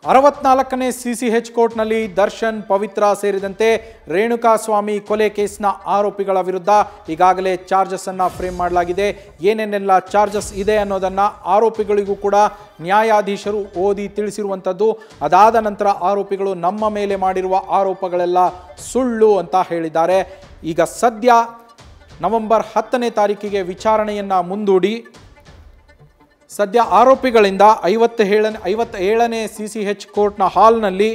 64ನೇ CCH ಕೋರ್ಟ್ನಲ್ಲಿ ದರ್ಶನ್ ಪವಿತ್ರ ಸೇರಿದಂತೆ ರೇಣುಕಾಸ್ವಾಮಿ ಕೊಲೆ ಕೇಸ್ನ ಆರೋಪಿಗಳ ವಿರುದ್ಧ ಈಗಾಗಲೇ ಚಾರ್ಜಸ್ ಅನ್ನು ಫ್ರೇಮ್ ಮಾಡಲಾಗಿದೆ. ಏನೇನೆಲ್ಲ ಚಾರ್ಜಸ್ ಇದೆ ಅನ್ನೋದನ್ನು ಆರೋಪಿಗಳಿಗೂ ಕೂಡ ನ್ಯಾಯಾಧೀಶರು ಓದಿ ತಿಳಿಸಿರುವಂಥದ್ದು. ಅದಾದ ನಂತರ ಆರೋಪಿಗಳು ನಮ್ಮ ಮೇಲೆ ಮಾಡಿರುವ ಆರೋಪಗಳೆಲ್ಲ ಸುಳ್ಳು ಅಂತ ಹೇಳಿದ್ದಾರೆ. ಈಗ ಸದ್ಯ ನವೆಂಬರ್ 10ನೇ ತಾರೀಕಿಗೆ ವಿಚಾರಣೆಯನ್ನು ಮುಂದೂಡಿ ಸದ್ಯ ಆರೋಪಿಗಳಿಂದ 57ನೇ ಸಿಸಿಎಚ್ ಕೋರ್ಟ್ನ ಹಾಲ್ನಲ್ಲಿ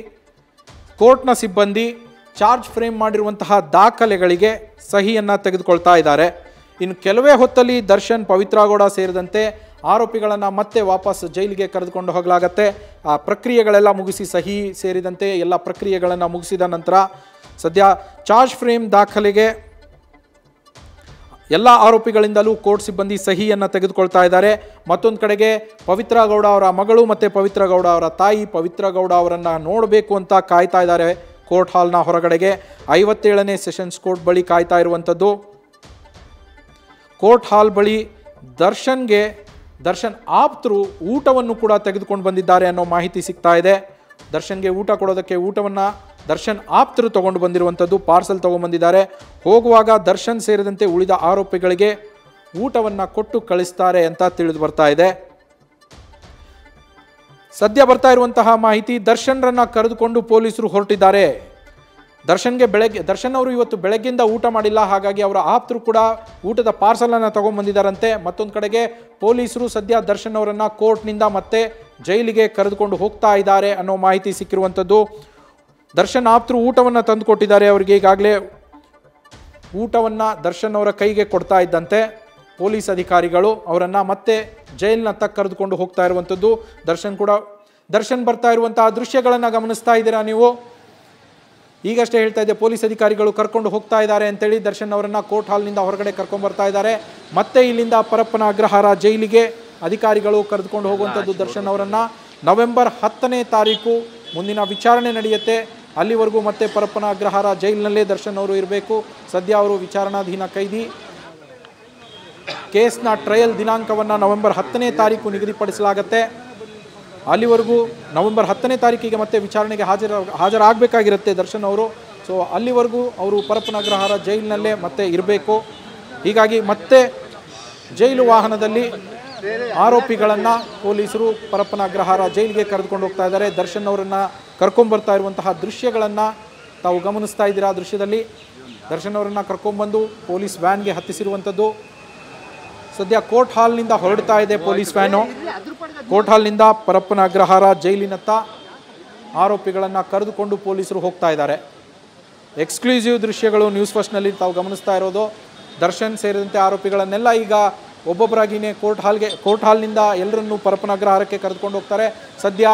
ಕೋರ್ಟ್ನ ಸಿಬ್ಬಂದಿ ಚಾರ್ಜ್ ಫ್ರೇಮ್ ಮಾಡಿರುವಂತಹ ದಾಖಲೆಗಳಿಗೆ ಸಹಿಯನ್ನು ತೆಗೆದುಕೊಳ್ತಾ ಇದ್ದಾರೆ. ಇನ್ನು ಕೆಲವೇ ಹೊತ್ತಲ್ಲಿ ದರ್ಶನ್ ಪವಿತ್ರ ಗೌಡ ಸೇರಿದಂತೆ ಆರೋಪಿಗಳನ್ನು ಮತ್ತೆ ವಾಪಸ್ ಜೈಲಿಗೆ ಕರೆದುಕೊಂಡು ಹೋಗಲಾಗತ್ತೆ. ಆ ಪ್ರಕ್ರಿಯೆಗಳೆಲ್ಲ ಮುಗಿಸಿ ಸಹಿ ಸೇರಿದಂತೆ ಎಲ್ಲ ಪ್ರಕ್ರಿಯೆಗಳನ್ನು ಮುಗಿಸಿದ ನಂತರ ಸದ್ಯ ಚಾರ್ಜ್ ಫ್ರೇಮ್ ದಾಖಲೆಗೆ ಎಲ್ಲ ಆರೋಪಿಗಳಿಂದಲೂ ಕೋರ್ಟ್ ಸಿಬ್ಬಂದಿ ಸಹಿಯನ್ನು ತೆಗೆದುಕೊಳ್ತಾ ಇದ್ದಾರೆ. ಮತ್ತೊಂದು ಕಡೆಗೆ ಪವಿತ್ರ ಗೌಡ ಅವರ ಮಗಳು ಮತ್ತು ಪವಿತ್ರ ಗೌಡ ಅವರ ತಾಯಿ ಪವಿತ್ರ ಗೌಡ ಅವರನ್ನು ನೋಡಬೇಕು ಅಂತ ಕಾಯ್ತಾ ಇದ್ದಾರೆ. ಕೋರ್ಟ್ ಹಾಲ್ನ ಹೊರಗಡೆಗೆ 57ನೇ ಸೆಷನ್ಸ್ ಕೋರ್ಟ್ ಬಳಿ ಕಾಯ್ತಾ ಇರುವಂಥದ್ದು. ಕೋರ್ಟ್ ಹಾಲ್ ಬಳಿ ದರ್ಶನ್ ಆಪ್ತರು ಊಟವನ್ನು ಕೂಡ ತೆಗೆದುಕೊಂಡು ಬಂದಿದ್ದಾರೆ ಅನ್ನೋ ಮಾಹಿತಿ ಸಿಗ್ತಾ ಇದೆ. ದರ್ಶನ್ಗೆ ಊಟ ಕೊಡೋದಕ್ಕೆ ಊಟವನ್ನು ದರ್ಶನ್ ಆಪ್ತರು ತಗೊಂಡು ಬಂದಿರುವಂಥದ್ದು, ಪಾರ್ಸಲ್ ತೊಗೊಂಡ್ಬಂದಿದ್ದಾರೆ. ಹೋಗುವಾಗ ದರ್ಶನ್ ಸೇರಿದಂತೆ ಉಳಿದ ಆರೋಪಿಗಳಿಗೆ ಊಟವನ್ನು ಕೊಟ್ಟು ಕಳಿಸ್ತಾರೆ ಅಂತ ತಿಳಿದು ಬರ್ತಾ ಇದೆ. ಸದ್ಯ ಬರ್ತಾ ಇರುವಂತಹ ಮಾಹಿತಿ, ದರ್ಶನ್ರನ್ನ ಕರೆದುಕೊಂಡು ಪೊಲೀಸರು ಹೊರಟಿದ್ದಾರೆ. ದರ್ಶನ್ ಅವರು ಇವತ್ತು ಬೆಳಗ್ಗೆಯಿಂದ ಊಟ ಮಾಡಿಲ್ಲ, ಹಾಗಾಗಿ ಅವರ ಆಪ್ತರು ಕೂಡ ಊಟದ ಪಾರ್ಸಲನ್ನು ತಗೊಂಡ್ಬಂದಿದ್ದಾರಂತೆ. ಮತ್ತೊಂದು ಕಡೆಗೆ ಪೊಲೀಸರು ಸದ್ಯ ದರ್ಶನ್ ಅವರನ್ನು ಕೋರ್ಟ್ನಿಂದ ಮತ್ತೆ ಜೈಲಿಗೆ ಕರೆದುಕೊಂಡು ಹೋಗ್ತಾ ಇದ್ದಾರೆ ಅನ್ನೋ ಮಾಹಿತಿ ಸಿಕ್ಕಿರುವಂಥದ್ದು. ದರ್ಶನ್ ಆಪ್ತರು ಊಟವನ್ನು ತಂದು ಕೊಟ್ಟಿದ್ದಾರೆ. ಅವರಿಗೆ ಈಗಾಗಲೇ ಊಟವನ್ನು ದರ್ಶನ್ ಅವರ ಕೈಗೆ ಕೊಡ್ತಾ ಇದ್ದಂತೆ ಪೊಲೀಸ್ ಅಧಿಕಾರಿಗಳು ಅವರನ್ನು ಮತ್ತೆ ಜೈಲಿನತ್ತ ಕರೆದುಕೊಂಡು ಹೋಗ್ತಾ ಇರುವಂಥದ್ದು. ದರ್ಶನ್ ಬರ್ತಾ ಇರುವಂತಹ ದೃಶ್ಯಗಳನ್ನು ಗಮನಿಸ್ತಾ ಇದ್ದೀರಾ ನೀವು. ಈಗಷ್ಟೇ ಹೇಳ್ತಾ ಇದ್ದೆ, ಪೊಲೀಸ್ ಅಧಿಕಾರಿಗಳು ಕರ್ಕೊಂಡು ಹೋಗ್ತಾ ಇದ್ದಾರೆ ಅಂತೇಳಿ ದರ್ಶನ್ ಅವರನ್ನು ಕೋರ್ಟ್ ಹಾಲ್ನಿಂದ ಹೊರಗಡೆ ಕರ್ಕೊಂಡು ಬರ್ತಾ ಇದ್ದಾರೆ. ಮತ್ತೆ ಇಲ್ಲಿಂದ ಪರಪ್ಪನ ಅಗ್ರಹಾರ ಜೈಲಿಗೆ ಅಧಿಕಾರಿಗಳು ಕರೆದುಕೊಂಡು ಹೋಗುವಂಥದ್ದು ದರ್ಶನ್ ಅವರನ್ನು. ನವೆಂಬರ್ 10ನೇ ತಾರೀಕು ಮುಂದಿನ ವಿಚಾರಣೆ ನಡೆಯುತ್ತೆ. ಅಲ್ಲಿವರೆಗೂ ಮತ್ತೆ ಪರಪ್ಪನ ಅಗ್ರಹಾರ ಜೈಲಿನಲ್ಲೇ ದರ್ಶನ್ ಅವರು ಇರಬೇಕು. ಸದ್ಯ ಅವರು ವಿಚಾರಣಾಧೀನ ಕೈದಿ. ಕೇಸ್ನ ಟ್ರಯಲ್ ದಿನಾಂಕವನ್ನು ನವೆಂಬರ್ 10ನೇ ತಾರೀಕು ನಿಗದಿಪಡಿಸಲಾಗುತ್ತೆ. ಅಲ್ಲಿವರೆಗೂ ನವೆಂಬರ್ 10ನೇ ತಾರೀಕಿಗೆ ಮತ್ತೆ ವಿಚಾರಣೆಗೆ ಹಾಜರಾಗಬೇಕಾಗಿರುತ್ತೆ ದರ್ಶನ್ ಅವರು. ಸೊ ಅಲ್ಲಿವರೆಗೂ ಅವರು ಪರಪ್ಪನ ಅಗ್ರಹಾರ ಜೈಲಿನಲ್ಲೇ ಮತ್ತೆ ಇರಬೇಕು. ಹೀಗಾಗಿ ಮತ್ತೆ ಜೈಲು ವಾಹನದಲ್ಲಿ ಆರೋಪಿಗಳನ್ನು ಪೊಲೀಸರು ಪರಪ್ಪನ ಅಗ್ರಹಾರ ಜೈಲಿಗೆ ಕರೆದುಕೊಂಡು ಹೋಗ್ತಾ ಇದ್ದಾರೆ. ದರ್ಶನ್ ಅವರನ್ನು ಕರ್ಕೊಂಡ್ಬರ್ತಾ ಇರುವಂತಹ ದೃಶ್ಯಗಳನ್ನು ತಾವು ಗಮನಿಸ್ತಾ ಇದ್ದೀರಾ. ದೃಶ್ಯದಲ್ಲಿ ದರ್ಶನ್ ಅವರನ್ನು ಕರ್ಕೊಂಡ್ಬಂದು ಪೊಲೀಸ್ ವ್ಯಾನ್ಗೆ ಹತ್ತಿಸಿರುವಂಥದ್ದು. ಸದ್ಯ ಕೋರ್ಟ್ ಹಾಲ್ನಿಂದ ಹೊರಡ್ತಾ ಇದೆ ಪೊಲೀಸ್ ವ್ಯಾನು. ಕೋರ್ಟ್ ಹಾಲ್ನಿಂದ ಪರಪ್ಪನ ಅಗ್ರಹಾರ ಜೈಲಿನತ್ತ ಆರೋಪಿಗಳನ್ನು ಕರೆದುಕೊಂಡು ಪೊಲೀಸರು ಹೋಗ್ತಾ ಇದ್ದಾರೆ. ಎಕ್ಸ್ಕ್ಲೂಸಿವ್ ದೃಶ್ಯಗಳು ನ್ಯೂಸ್ ಫಸ್ಟ್ನಲ್ಲಿ ತಾವು ಗಮನಿಸ್ತಾ ಇರೋದು. ದರ್ಶನ್ ಸೇರಿದಂತೆ ಆರೋಪಿಗಳನ್ನೆಲ್ಲ ಈಗ ಒಬ್ಬೊಬ್ಬರಾಗಿಯೇ ಕೋರ್ಟ್ ಹಾಲ್ನಿಂದ ಎಲ್ಲರನ್ನೂ ಪರಪ್ಪನ ಅಗ್ರಹಾರಕ್ಕೆ ಕರೆದುಕೊಂಡು ಹೋಗ್ತಾರೆ. ಸದ್ಯ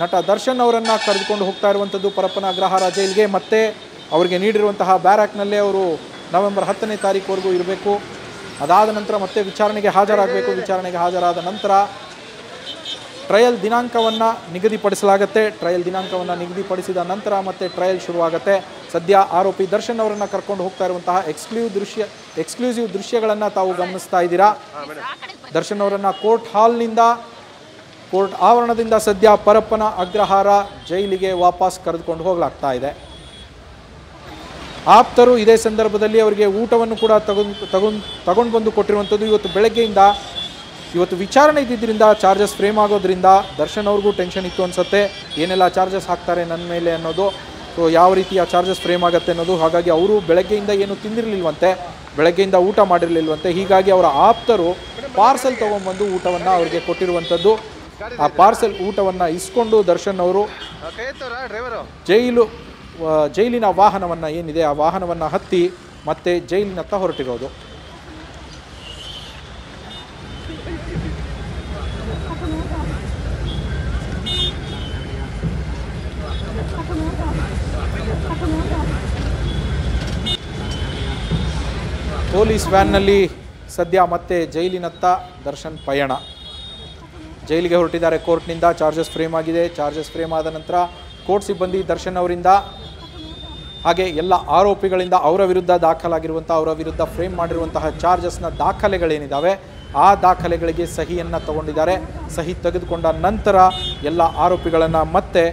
ನಟ ದರ್ಶನ್ ಅವರನ್ನು ಕರೆದುಕೊಂಡು ಹೋಗ್ತಾ ಇರುವಂಥದ್ದು ಪರಪ್ಪನ ಅಗ್ರಹಾರ ಜೈಲಿಗೆ. ಮತ್ತೆ ಅವರಿಗೆ ನೀಡಿರುವಂತಹ ಬ್ಯಾರಾಕ್ನಲ್ಲೇ ಅವರು ನವೆಂಬರ್ 10ನೇ ತಾರೀಕುವರೆಗೂ ಇರಬೇಕು. ಅದಾದ ನಂತರ ಮತ್ತೆ ವಿಚಾರಣೆಗೆ ಹಾಜರಾಗಬೇಕು. ವಿಚಾರಣೆಗೆ ಹಾಜರಾದ ನಂತರ ಟ್ರಯಲ್ ದಿನಾಂಕವನ್ನು ನಿಗದಿಪಡಿಸಲಾಗುತ್ತೆ. ಟ್ರಯಲ್ ದಿನಾಂಕವನ್ನು ನಿಗದಿಪಡಿಸಿದ ನಂತರ ಮತ್ತೆ ಟ್ರಯಲ್ ಶುರುವಾಗುತ್ತೆ. ಸದ್ಯ ಆರೋಪಿ ದರ್ಶನ್ ಅವರನ್ನು ಕರ್ಕೊಂಡು ಹೋಗ್ತಾ ಇರುವಂತಹ ಎಕ್ಸ್ಕ್ಲೂಸಿವ್ ದೃಶ್ಯಗಳನ್ನು ತಾವು ಗಮನಿಸ್ತಾ ಇದ್ದೀರಾ. ದರ್ಶನ್ ಅವರನ್ನು ಕೋರ್ಟ್ ಆವರಣದಿಂದ ಸದ್ಯ ಪರಪ್ಪನ ಅಗ್ರಹಾರ ಜೈಲಿಗೆ ವಾಪಸ್ ಕರೆದುಕೊಂಡು ಹೋಗಲಾಗ್ತಾ ಇದೆ. ಆಪ್ತರು ಇದೇ ಸಂದರ್ಭದಲ್ಲಿ ಅವರಿಗೆ ಊಟವನ್ನು ಕೂಡ ತಗೊಂಡು ಬಂದು ಕೊಟ್ಟಿರುವಂಥದ್ದು. ಇವತ್ತು ವಿಚಾರಣೆ ಇದ್ದಿದ್ದರಿಂದ ಚಾರ್ಜಸ್ ಫ್ರೇಮ್ ಆಗೋದ್ರಿಂದ ದರ್ಶನ್ ಅವ್ರಿಗೂ ಟೆನ್ಷನ್ ಇತ್ತು ಅನಿಸುತ್ತೆ. ಏನೆಲ್ಲ ಚಾರ್ಜಸ್ ಹಾಕ್ತಾರೆ ನನ್ನ ಮೇಲೆ ಅನ್ನೋದು, ಸೊ ಯಾವ ರೀತಿಯ ಚಾರ್ಜಸ್ ಫ್ರೇಮ್ ಆಗುತ್ತೆ ಅನ್ನೋದು. ಹಾಗಾಗಿ ಅವರು ಬೆಳಗ್ಗೆಯಿಂದ ಏನು ತಿಂದಿರಲಿಲ್ವಂತೆ, ಬೆಳಗ್ಗೆಯಿಂದ ಊಟ ಮಾಡಿರಲಿಲ್ವಂತೆ. ಹೀಗಾಗಿ ಅವರ ಆಪ್ತರು ಪಾರ್ಸೆಲ್ ತೊಗೊಂಡ್ಬಂದು ಊಟವನ್ನು ಅವರಿಗೆ ಕೊಟ್ಟಿರುವಂಥದ್ದು. ಆ ಪಾರ್ಸೆಲ್ ಊಟವನ್ನು ಇಸ್ಕೊಂಡು ದರ್ಶನ್ ಅವರು ಜೈಲಿನ ವಾಹನವನ್ನು ಏನಿದೆ ಆ ವಾಹನವನ್ನು ಹತ್ತಿ ಮತ್ತೆ ಜೈಲಿನತ್ತ ಹೊರಟಿರೋದು. ಪೊಲೀಸ್ ವ್ಯಾನ್ನಲ್ಲಿ ಸದ್ಯ ಮತ್ತೆ ಜೈಲಿನತ್ತ ದರ್ಶನ್ ಪಯಣ. ಜೈಲಿಗೆ ಹೊರಟಿದ್ದಾರೆ ಕೋರ್ಟ್ನಿಂದ. ಚಾರ್ಜಸ್ ಫ್ರೇಮ್ ಆಗಿದೆ. ಚಾರ್ಜಸ್ ಫ್ರೇಮ್ ಆದ ನಂತರ ಕೋರ್ಟ್ ಸಿಬ್ಬಂದಿ ದರ್ಶನ್ ಅವರಿಂದ ಹಾಗೆ ಎಲ್ಲ ಆರೋಪಿಗಳಿಂದ ಅವರ ವಿರುದ್ಧ ದಾಖಲಾಗಿರುವಂಥ ಅವರ ವಿರುದ್ಧ ಫ್ರೇಮ್ ಮಾಡಿರುವಂತಹ ಚಾರ್ಜಸ್ನ ದಾಖಲೆಗಳೇನಿದ್ದಾವೆ ಆ ದಾಖಲೆಗಳಿಗೆ ಸಹಿಯನ್ನು ತಗೊಂಡಿದ್ದಾರೆ. ಸಹಿ ತೆಗೆದುಕೊಂಡ ನಂತರ ಎಲ್ಲ ಆರೋಪಿಗಳನ್ನು ಮತ್ತೆ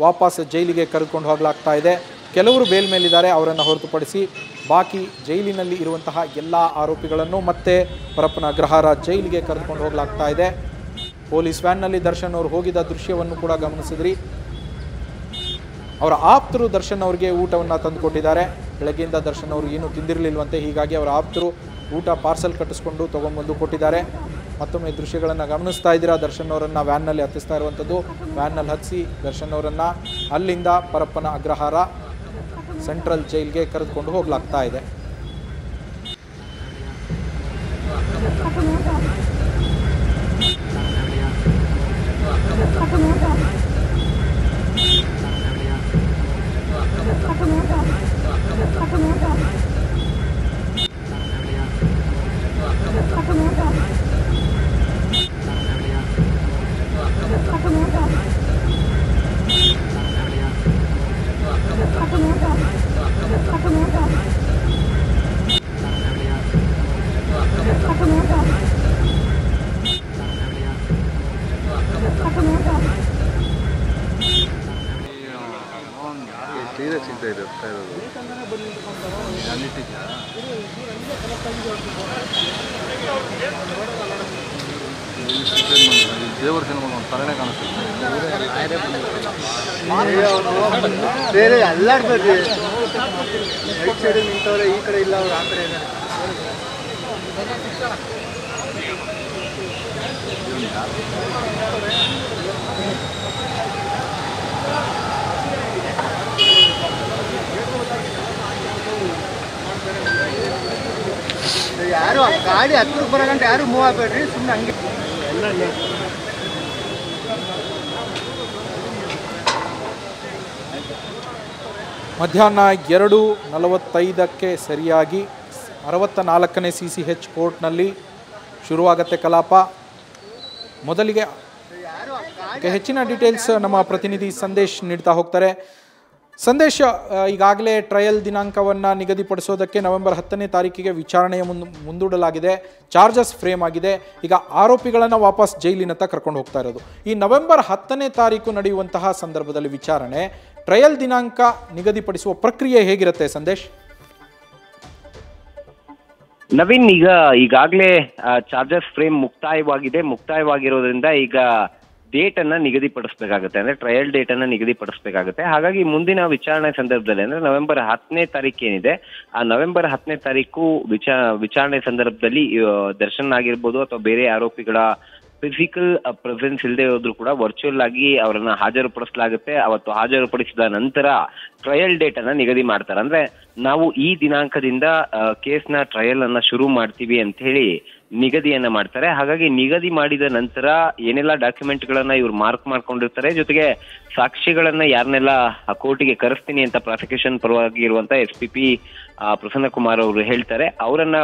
ವಾಪಸ್ ಜೈಲಿಗೆ ಕರೆದುಕೊಂಡು ಹೋಗಲಾಗ್ತಾ ಇದೆ. ಕೆಲವರು ಬೇಲ್ ಮೇಲಿದ್ದಾರೆ, ಅವರನ್ನು ಹೊರತುಪಡಿಸಿ ಬಾಕಿ ಜೈಲಿನಲ್ಲಿ ಇರುವಂತಹ ಎಲ್ಲ ಆರೋಪಿಗಳನ್ನು ಮತ್ತೆ ಪರಪ್ಪನ ಅಗ್ರಹಾರ ಜೈಲಿಗೆ ಕರೆದುಕೊಂಡು ಹೋಗಲಾಗ್ತಾ ಇದೆ. ಪೊಲೀಸ್ ವ್ಯಾನ್ನಲ್ಲಿ ದರ್ಶನ್ ಅವರು ಹೋಗಿದ್ದ ದೃಶ್ಯವನ್ನು ಕೂಡ ಗಮನಿಸಿದ್ರಿ. ಅವರ ಆಪ್ತರು ದರ್ಶನ್ ಅವರಿಗೆ ಊಟವನ್ನು ತಂದುಕೊಟ್ಟಿದ್ದಾರೆ. ಬೆಳಗ್ಗೆಯಿಂದ ದರ್ಶನ್ ಅವರು ಏನೂ ತಿಂದಿರಲಿಲ್ವಂತೆ, ಹೀಗಾಗಿ ಅವರ ಆಪ್ತರು ಊಟ ಪಾರ್ಸಲ್ ಕಟ್ಟಿಸ್ಕೊಂಡು ತೊಗೊಂಡ್ಬಂದು ಕೊಟ್ಟಿದ್ದಾರೆ. ಮತ್ತೊಮ್ಮೆ ದೃಶ್ಯಗಳನ್ನು ಗಮನಿಸ್ತಾ ಇದ್ದೀರಾ. ದರ್ಶನ್ ಅವರನ್ನು ವ್ಯಾನ್ನಲ್ಲಿ ಹತ್ತಿಸ್ತಾ ಇರುವಂಥದ್ದು. ವ್ಯಾನ್ನಲ್ಲಿ ಹತ್ತಿಸಿ ದರ್ಶನ್ ಅವರನ್ನು ಅಲ್ಲಿಂದ ಪರಪ್ಪನ ಅಗ್ರಹಾರ ಸೆಂಟ್ರಲ್ ಜೈಲ್ಗೆ ಕರೆದುಕೊಂಡು ಹೋಗಲಾಗ್ತಾ ಇದೆ. ದೇವರ ಸಿನಿಮಾ ತರನೇ ಕಾಣಿಸ್ತಿದೆ. ಬೇರೆ ಅಲ್ಲಾಡ್ಬೇಡ್ರಿ, ರೈಟ್ ಸೈಡ್ ನಿಂತವ್ರೆ, ಈ ಕಡೆ ಇಲ್ಲ, ಅವ್ರು ಆ ಕಡೆ ಇದ್ದಾರೆ. ಯಾರು ಗಾಡಿ ಹತ್ತಿರಕ್ಕೆ ಬರೋ ಗಂಟೆ ಯಾರು ಮೂವ್ ಆಗಬೇಡ್ರಿ, ಸುಮ್ಮನೆ ಹಂಗೆ ಎಲ್ಲ. ಮಧ್ಯಾಹ್ನ 2:45 ಸರಿಯಾಗಿ 64ನೇ CCH ಕೋರ್ಟ್ನಲ್ಲಿ ಶುರುವಾಗುತ್ತೆ ಕಲಾಪ. ಮೊದಲಿಗೆ ಹೆಚ್ಚಿನ ಡೀಟೇಲ್ಸ್ ನಮ್ಮ ಪ್ರತಿನಿಧಿ ಸಂದೇಶ್ ನೀಡ್ತಾ ಹೋಗ್ತಾರೆ. ಸಂದೇಶ್, ಈಗಾಗಲೇ ಟ್ರಯಲ್ ದಿನಾಂಕವನ್ನು ನಿಗದಿಪಡಿಸೋದಕ್ಕೆ ನವೆಂಬರ್ 10ನೇ ತಾರೀಕಿಗೆ ವಿಚಾರಣೆಯ ಮುಂದೂಡಲಾಗಿದೆ. ಚಾರ್ಜಸ್ ಫ್ರೇಮ್ ಆಗಿದೆ. ಈಗ ಆರೋಪಿಗಳನ್ನು ವಾಪಸ್ ಜೈಲಿನತ್ತ ಕರ್ಕೊಂಡು ಹೋಗ್ತಾ ಇರೋದು. ಈ ನವೆಂಬರ್ 10ನೇ ತಾರೀಕು ನಡೆಯುವಂತಹ ಸಂದರ್ಭದಲ್ಲಿ ವಿಚಾರಣೆ, ಟ್ರಯಲ್ ದಿನಾಂಕ ನಿಗದಿಪಡಿಸುವ ಪ್ರಕ್ರಿಯೆ ಹೇಗಿರುತ್ತೆ ಸಂದೇಶ್? ನವೀನ್, ಈಗಾಗಲೇ ಚಾರ್ಜಸ್ ಫ್ರೇಮ್ ಮುಕ್ತಾಯವಾಗಿರೋದ್ರಿಂದ ಈಗ ಡೇಟ್ ಅನ್ನ ನಿಗದಿಪಡಿಸಬೇಕಾಗುತ್ತೆ, ಅಂದ್ರೆ ಟ್ರಯಲ್ ಡೇಟ್ ಅನ್ನ ನಿಗದಿಪಡಿಸಬೇಕಾಗುತ್ತೆ. ಹಾಗಾಗಿ ಮುಂದಿನ ವಿಚಾರಣೆ ಸಂದರ್ಭದಲ್ಲಿ ಅಂದ್ರೆ ನವೆಂಬರ್ 10ನೇ ತಾರೀಕು ಏನಿದೆ, ಆ ನವೆಂಬರ್ 10ನೇ ತಾರೀಕು ವಿಚಾರಣೆ ಸಂದರ್ಭದಲ್ಲಿ ದರ್ಶನ್ ಆಗಿರ್ಬೋದು ಅಥವಾ ಬೇರೆ ಆರೋಪಿಗಳ ಫಿಸಿಕಲ್ ಪ್ರೆಸೆನ್ಸ್ ಇಲ್ಲದೆ ಹೋದ್ರು ಕೂಡ ವರ್ಚುವಲ್ ಆಗಿ ಅವರನ್ನ ಹಾಜರುಪಡಿಸಲಾಗುತ್ತೆ. ಅವತ್ತು ಹಾಜರುಪಡಿಸಿದ ನಂತರ ಟ್ರಯಲ್ ಡೇಟ್ ಅನ್ನ ನಿಗದಿ ಮಾಡ್ತಾರೆ. ಅಂದ್ರೆ ನಾವು ಈ ದಿನಾಂಕದಿಂದ ಕೇಸ್ನ ಟ್ರಯಲ್ ಅನ್ನ ಶುರು ಮಾಡ್ತೀವಿ ಅಂತ ಹೇಳಿ ನಿಗದಿಯನ್ನ ಮಾಡ್ತಾರೆ. ಹಾಗಾಗಿ ನಿಗದಿ ಮಾಡಿದ ನಂತರ ಏನೆಲ್ಲ ಡಾಕ್ಯುಮೆಂಟ್ ಗಳನ್ನ ಇವ್ರು ಮಾರ್ಕ್ ಮಾಡ್ಕೊಂಡಿರ್ತಾರೆ, ಜೊತೆಗೆ ಸಾಕ್ಷಿಗಳನ್ನ ಯಾರನ್ನೆಲ್ಲ ಕೋರ್ಟಿಗೆ ಕರೆಸ್ತೀನಿ ಅಂತ ಪ್ರಾಸಿಕ್ಯೂಷನ್ ಪರವಾಗಿ ಇರುವಂತ SPP ಪ್ರಸನ್ನ ಕುಮಾರ್ ಅವರು ಹೇಳ್ತಾರೆ, ಅವರನ್ನ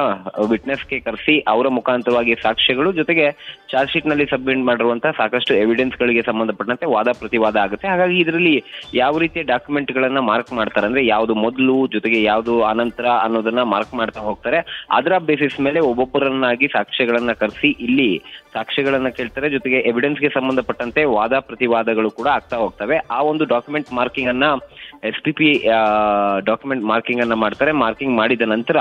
ವಿಟ್ನೆಸ್ಗೆ ಕರೆಸಿ ಅವರ ಮುಖಾಂತರವಾಗಿ ಸಾಕ್ಷ್ಯಗಳು ಜೊತೆಗೆ ಚಾರ್ಜ್ ಶೀಟ್ ನಲ್ಲಿ ಸಬ್ಮಿಟ್ ಮಾಡಿರುವಂತಹ ಸಾಕಷ್ಟು ಎವಿಡೆನ್ಸ್ ಗಳಿಗೆ ಸಂಬಂಧಪಟ್ಟಂತೆ ವಾದ ಪ್ರತಿವಾದ ಆಗುತ್ತೆ. ಹಾಗಾಗಿ ಇದರಲ್ಲಿ ಯಾವ ರೀತಿಯ ಡಾಕ್ಯುಮೆಂಟ್ ಗಳನ್ನ ಮಾರ್ಕ್ ಮಾಡ್ತಾರೆ ಅಂದ್ರೆ ಯಾವುದು ಮೊದಲು ಜೊತೆಗೆ ಯಾವುದು ಅನಂತರ ಅನ್ನೋದನ್ನ ಮಾರ್ಕ್ ಮಾಡ್ತಾ ಹೋಗ್ತಾರೆ. ಅದರ ಬೇಸಿಸ್ ಮೇಲೆ ಒಬ್ಬೊಬ್ಬರನ್ನಾಗಿ ಸಾಕ್ಷ್ಯಗಳನ್ನ ಕರೆಸಿ ಇಲ್ಲಿ ಸಾಕ್ಷ್ಯಗಳನ್ನ ಕೇಳ್ತಾರೆ, ಜೊತೆಗೆ ಎವಿಡೆನ್ಸ್ಗೆ ಸಂಬಂಧಪಟ್ಟಂತೆ ವಾದ ಪ್ರತಿವಾದಗಳು ಕೂಡ ಆಗ್ತಾ ಹೋಗ್ತವೆ. ಆ ಒಂದು ಡಾಕ್ಯುಮೆಂಟ್ ಮಾರ್ಕಿಂಗ್ ಅನ್ನ SPP ಡಾಕ್ಯುಮೆಂಟ್ ಮಾರ್ಕಿಂಗ್ ಅನ್ನ ಮಾಡ್ತಾರೆ. ಮಾರ್ಕಿಂಗ್ ಮಾಡಿದ ನಂತರ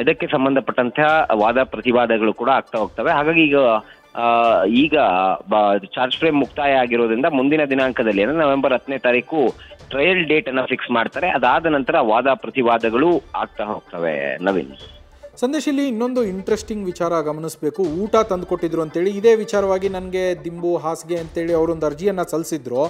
ಇದಕ್ಕೆ ಸಂಬಂಧಪಟ್ಟಂತಹ ವಾದ ಪ್ರತಿವಾದಗಳು ಕೂಡ ಆಗ್ತಾ ಹೋಗ್ತವೆ. ಹಾಗಾಗಿ ಈಗ ಚಾರ್ಜ್ ಫ್ರೇಮ್ ಮುಕ್ತಾಯ ಆಗಿರೋದ್ರಿಂದ ಮುಂದಿನ ದಿನಾಂಕದಲ್ಲಿ ಅಂದ್ರೆ ನವೆಂಬರ್ 10ನೇ ತಾರೀಕು ಟ್ರಯಲ್ ಡೇಟ್ ಅನ್ನ ಫಿಕ್ಸ್ ಮಾಡ್ತಾರೆ. ಅದಾದ ನಂತರ ವಾದ ಪ್ರತಿವಾದಗಳು ಆಗ್ತಾ ಹೋಗ್ತವೆ. ನವೀನ್, ಸಂದೇಶ್, ಇಲ್ಲಿ ಇನ್ನೊಂದು ಇಂಟ್ರೆಸ್ಟಿಂಗ್ ವಿಚಾರ ಗಮನಿಸಬೇಕು. ಊಟ ತಂದುಕೊಟ್ಟಿದ್ರು ಅಂತೇಳಿ ಇದೇ ವಿಚಾರವಾಗಿ ನನಗೆ ದಿಂಬು ಹಾಸಿಗೆ ಅಂತೇಳಿ ಅವರೊಂದು ಅರ್ಜಿಯನ್ನು ಸಲ್ಲಿಸಿದ್ರು.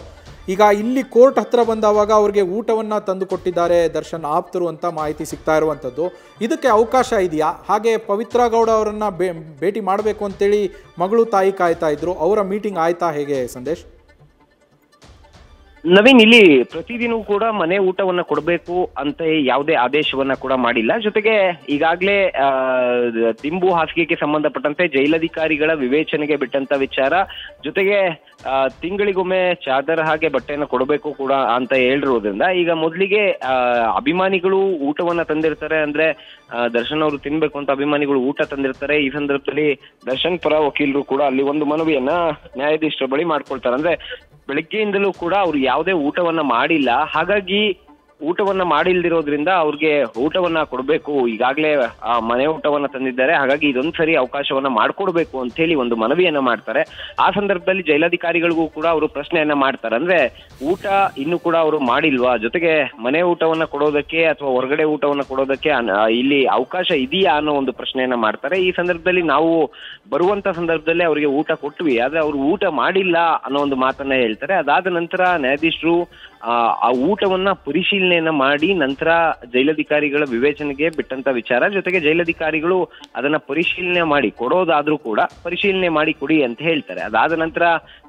ಈಗ ಇಲ್ಲಿ ಕೋರ್ಟ್ ಹತ್ರ ಬಂದವಾಗ ಅವ್ರಿಗೆ ಊಟವನ್ನು ತಂದುಕೊಟ್ಟಿದ್ದಾರೆ ದರ್ಶನ್ ಆಪ್ತರು ಅಂತ ಮಾಹಿತಿ ಸಿಗ್ತಾ ಇರುವಂಥದ್ದು. ಇದಕ್ಕೆ ಅವಕಾಶ ಇದೆಯಾ? ಹಾಗೆ ಪವಿತ್ರ ಗೌಡ ಅವರನ್ನು ಭೇಟಿ ಮಾಡಬೇಕು ಅಂತೇಳಿ ಮಗಳು ತಾಯಿ ಕಾಯ್ತಾ ಇದ್ರು, ಅವರ ಮೀಟಿಂಗ್ ಆಯ್ತಾ ಹೇಗೆ ಸಂದೇಶ್? ನವೀನ್, ಇಲ್ಲಿ ಪ್ರತಿದಿನವೂ ಕೂಡ ಮನೆ ಊಟವನ್ನ ಕೊಡಬೇಕು ಅಂತ ಯಾವುದೇ ಆದೇಶವನ್ನ ಕೂಡ ಮಾಡಿಲ್ಲ. ಜೊತೆಗೆ ಈಗಾಗಲೇ ದಿಂಬು ಹಾಸಿಗೆಗೆ ಸಂಬಂಧಪಟ್ಟಂತೆ ಜೈಲಧಿಕಾರಿಗಳ ವಿವೇಚನೆಗೆ ಬಿಟ್ಟಂತ ವಿಚಾರ, ಜೊತೆಗೆ ತಿಂಗಳಿಗೊಮ್ಮೆ ಚಾದರ್ ಹಾಗೆ ಬಟ್ಟೆಯನ್ನು ಕೊಡಬೇಕು ಕೂಡ ಅಂತ ಹೇಳಿರೋದ್ರಿಂದ ಈಗ ಮೊದಲಿಗೆ ಅಭಿಮಾನಿಗಳು ಊಟವನ್ನ ತಂದಿರ್ತಾರೆ, ಅಂದ್ರೆ ದರ್ಶನ್ ಅವರು ತಿನ್ಬೇಕು ಅಂತ ಅಭಿಮಾನಿಗಳು ಊಟ ತಂದಿರ್ತಾರೆ. ಈ ಸಂದರ್ಭದಲ್ಲಿ ದರ್ಶನ್ ಪರ ವಕೀಲರು ಕೂಡ ಅಲ್ಲಿ ಒಂದು ಮನವಿಯನ್ನ ನ್ಯಾಯಾಧೀಶರ ಬಳಿ ಮಾಡ್ಕೊಳ್ತಾರೆ. ಅಂದ್ರೆ ಬೆಳಗ್ಗೆಯಿಂದಲೂ ಕೂಡ ಅವ್ರು ಯಾವುದೇ ಊಟವನ್ನ ಮಾಡಿಲ್ಲ, ಹಾಗಾಗಿ ಊಟವನ್ನ ಮಾಡಿಲ್ದಿರೋದ್ರಿಂದ ಅವ್ರಿಗೆ ಊಟವನ್ನ ಕೊಡಬೇಕು, ಈಗಾಗಲೇ ಮನೆ ಊಟವನ್ನ ತಂದಿದ್ದಾರೆ, ಹಾಗಾಗಿ ಇದೊಂದ್ಸರಿ ಅವಕಾಶವನ್ನ ಮಾಡ್ಕೊಡ್ಬೇಕು ಅಂತ ಹೇಳಿ ಒಂದು ಮನವಿಯನ್ನ ಮಾಡ್ತಾರೆ. ಆ ಸಂದರ್ಭದಲ್ಲಿ ಜೈಲಾಧಿಕಾರಿಗಳಿಗೂ ಕೂಡ ಅವರು ಪ್ರಶ್ನೆಯನ್ನ ಮಾಡ್ತಾರೆ, ಅಂದ್ರೆ ಊಟ ಇನ್ನು ಕೂಡ ಅವರು ಮಾಡಿಲ್ವಾ, ಜೊತೆಗೆ ಮನೆ ಊಟವನ್ನ ಕೊಡೋದಕ್ಕೆ ಅಥವಾ ಹೊರಗಡೆ ಊಟವನ್ನ ಕೊಡೋದಕ್ಕೆ ಇಲ್ಲಿ ಅವಕಾಶ ಇದೆಯಾ ಅನ್ನೋ ಒಂದು ಪ್ರಶ್ನೆಯನ್ನ ಮಾಡ್ತಾರೆ. ಈ ಸಂದರ್ಭದಲ್ಲಿ ನಾವು ಬರುವಂತ ಸಂದರ್ಭದಲ್ಲಿ ಅವರಿಗೆ ಊಟ ಕೊಟ್ವಿ, ಆದ್ರೆ ಅವರು ಊಟ ಮಾಡಿಲ್ಲ ಅನ್ನೋ ಒಂದು ಮಾತನ್ನ ಹೇಳ್ತಾರೆ. ಅದಾದ ನಂತರ ನ್ಯಾಯಾಧೀಶರು ಆ ಊಟವನ್ನ ಪರಿಶೀಲನೆಯನ್ನ ಮಾಡಿ ನಂತರ ಜೈಲಧಿಕಾರಿಗಳ ವಿವೇಚನೆಗೆ ಬಿಟ್ಟಂತ ವಿಚಾರ, ಜೊತೆಗೆ ಜೈಲಧಿಕಾರಿಗಳು ಅದನ್ನ ಪರಿಶೀಲನೆ ಮಾಡಿ ಕೊಡೋದಾದ್ರೂ ಕೂಡ ಪರಿಶೀಲನೆ ಮಾಡಿ ಕೊಡಿ ಅಂತ ಹೇಳ್ತಾರೆ. ಅದಾದ ನಂತರ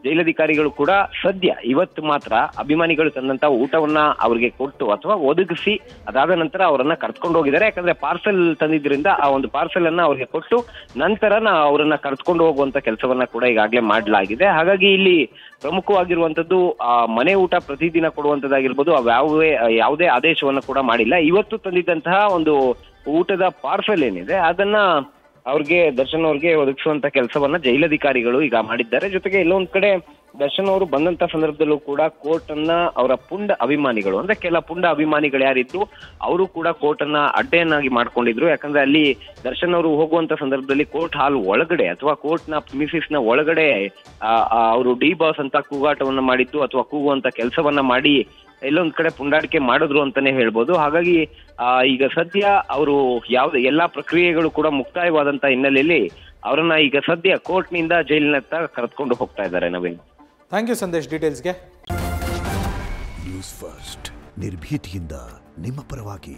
ಜೈಲಧಿಕಾರಿಗಳು ಕೂಡ ಸದ್ಯ ಇವತ್ತು ಮಾತ್ರ ಅಭಿಮಾನಿಗಳು ತಂದಂತ ಊಟವನ್ನ ಅವ್ರಿಗೆ ಕೊಟ್ಟು ಅಥವಾ ಒದಗಿಸಿ ಅದಾದ ನಂತರ ಅವರನ್ನ ಕರ್ಕೊಂಡು ಹೋಗಿದ್ದಾರೆ. ಯಾಕಂದ್ರೆ ಪಾರ್ಸೆಲ್ ತಂದಿದ್ರಿಂದ ಆ ಒಂದು ಪಾರ್ಸೆಲ್ ಅನ್ನ ಅವ್ರಿಗೆ ಕೊಟ್ಟು ನಂತರ ಅವರನ್ನ ಕರ್ಕೊಂಡು ಹೋಗುವಂತ ಕೆಲಸವನ್ನ ಕೂಡ ಈಗಾಗಲೇ ಮಾಡಲಾಗಿದೆ. ಹಾಗಾಗಿ ಇಲ್ಲಿ ಪ್ರಮುಖವಾಗಿರುವಂತದ್ದು ಮನೆ ಊಟ ಪ್ರತಿದಿನ ಕೊಡುವಂತದ್ದಾಗಿರ್ಬೋದು, ಯಾವುದೇ ಆದೇಶವನ್ನ ಕೂಡ ಮಾಡಿಲ್ಲ. ಇವತ್ತು ತಂದಿದ್ದಂತಹ ಒಂದು ಊಟದ ಪಾರ್ಸೆಲ್ ಏನಿದೆ ಅದನ್ನ ಅವ್ರಿಗೆ ದರ್ಶನ್ ಅವ್ರಿಗೆ ಒದಗಿಸುವಂತ ಕೆಲಸವನ್ನ ಜೈಲಧಿಕಾರಿಗಳು ಈಗ ಮಾಡಿದ್ದಾರೆ. ಜೊತೆಗೆ ಎಲ್ಲೊಂದ್ ಕಡೆ ದರ್ಶನ್ ಅವರು ಬಂದಂತ ಸಂದರ್ಭದಲ್ಲೂ ಕೂಡ ಕೋರ್ಟ್ ಅನ್ನ ಅವರ ಪುಂಡ ಅಭಿಮಾನಿಗಳು, ಅಂದ್ರೆ ಕೆಲ ಪುಂಡ ಅಭಿಮಾನಿಗಳು ಯಾರಿದ್ರು ಅವರು ಕೂಡ ಕೋರ್ಟ್ ಅನ್ನ ಅಡ್ಡೆಯನ್ನಾಗಿ ಮಾಡ್ಕೊಂಡಿದ್ರು. ಯಾಕಂದ್ರೆ ಅಲ್ಲಿ ದರ್ಶನ್ ಅವರು ಹೋಗುವಂತ ಸಂದರ್ಭದಲ್ಲಿ ಕೋರ್ಟ್ ಹಾಲ್ ಒಳಗಡೆ ಅಥವಾ ಕೋರ್ಟ್ ನ ಪ್ರಿಮಿಸಿಸ್ ನ ಒಳಗಡೆ ಅವರು ಡಿ ಬಾಸ್ ಅಂತ ಕೂಗಾಟವನ್ನ ಮಾಡಿದ್ದು ಅಥವಾ ಕೂಗುವಂತ ಕೆಲಸವನ್ನ ಮಾಡಿ ಎಲ್ಲೊಂದ್ ಕಡೆ ಪುಂಡಾಟಿಕೆ ಮಾಡಿದ್ರು ಅಂತಾನೆ ಹೇಳ್ಬೋದು. ಹಾಗಾಗಿ ಈಗ ಸದ್ಯ ಅವರು ಎಲ್ಲಾ ಪ್ರಕ್ರಿಯೆಗಳು ಕೂಡ ಮುಕ್ತಾಯವಾದಂತ ಹಿನ್ನೆಲೆಯಲ್ಲಿ ಅವರನ್ನ ಈಗ ಸದ್ಯ ಕೋರ್ಟ್ನಿಂದ ಜೈಲಿನತ್ತ ಕರೆದುಕೊಂಡು ಹೋಗ್ತಾ ಇದ್ದಾರೆ. ನವೀನ್, ಥ್ಯಾಂಕ್ ಯು ಸಂದೇಶ್ ಡೀಟೇಲ್ಸ್ಗೆ. ನ್ಯೂಸ್ ಫಸ್ಟ್ ನಿರ್ಭೀತಿಯಿಂದ ನಿಮ್ಮ ಪರವಾಗಿ.